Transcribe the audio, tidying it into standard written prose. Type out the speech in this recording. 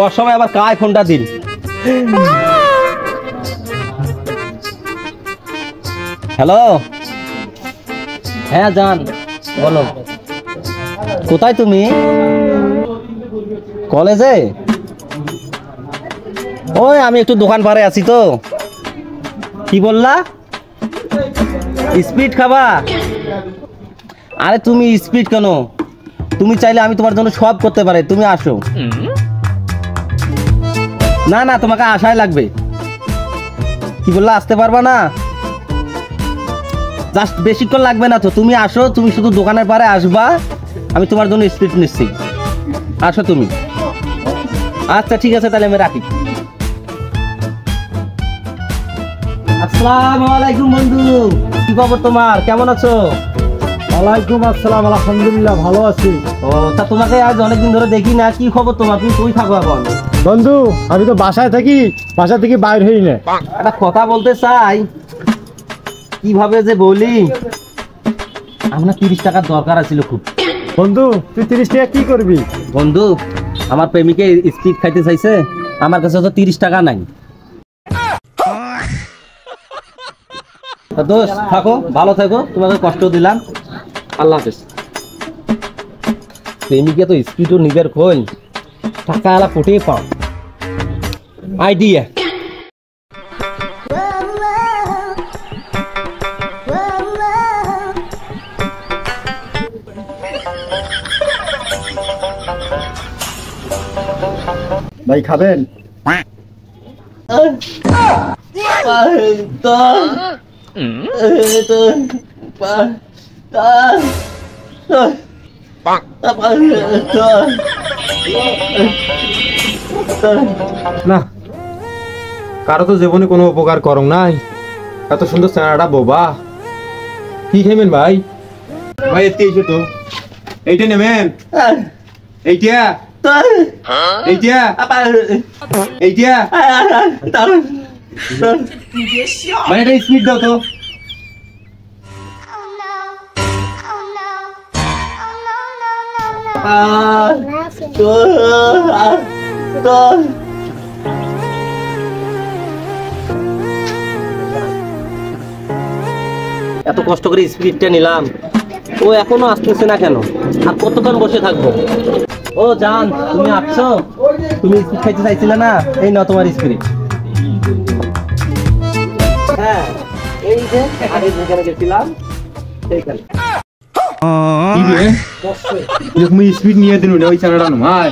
অসময় আবার কায় ফোনটা দিন। হ্যালো, হ্যাঁ জান বলো, কোথায় তুমি? কলেজে? ওই আমি একটু দোকান পাড়ে আছি তো। কি বললা? স্পিড খাবা? আরে তুমি স্পিড কেন, তুমি চাইলে আমি তোমার জন্য সব করতে পারি, তুমি আসো। না না, তোমাকে আসাই লাগবে। কি বললা, আসতে পারবা না? জাস্ট বেশিক্ষণ লাগবে না তো, তুমি আসো, তুমি শুধু দোকানের পারে আসবা, আমি তোমার জন্য স্পিড নিচ্ছি, আসো তুমি। আচ্ছা ঠিক আছে, তাহলে আমি রাখি। আসসালামু আলাইকুম বন্ধু, কি খবর তোমার, কেমন আছো? ওয়ালাইকুম আসসালাম, আলহামদুলিল্লাহ ভালো আছি। ও তা তোমাকে আজ অনেকদিন ধরে দেখি না, কি খবর তোমার, তুমি কই থাকো এখন? বন্ধু আমি তো বাসায় থাকি, বাসা থেকে বাইর হই না। একটা কথা বলতে চাই, কিভাবে যে বলি, আমার 30 টাকার দরকার ছিল খুব। বন্ধু তুই 30 টাকা কি করবি? বন্ধু আমার প্রেমিকে স্পিড খাইতে চাইছে, আমার কাছে তো 30 টাকা নাই। দোস্ত থাকো, ভালো থাকো, তোমাকে কষ্ট দিলাম, আল্লাহ হাফেজ। প্রেমিকে তো স্পিডও নিবের খোল, টাকা আলা ফুটে পাও আইডিয়া। ভাই খাবেন? না, কারো তো জীবনে কোনো উপকার করং নাই, এত সুন্দর চেহারাটা বোবা। কি খাইবেন ভাই? ভাই এতে এসো তো, এইটা নেবেন? এইটা এইটা এইটা ভাই, এটা স্পিড দাও তো। এত কষ্ট করে স্পিডটা নিলাম, ও এখনো আসতেছে না কেন? আর কতক্ষণ বসে থাকবো? ও জান, তুমি আসছো? তুমি স্পিড খাইতে চাইছিলে না, এই নাও তোমার স্পিড। হ্যাঁ এই যে আগে যেখানে গেছিলাম সেইখানে। কি রে, এরকম স্পিড নিয়ে দিন ওই চেহারাটা নয়।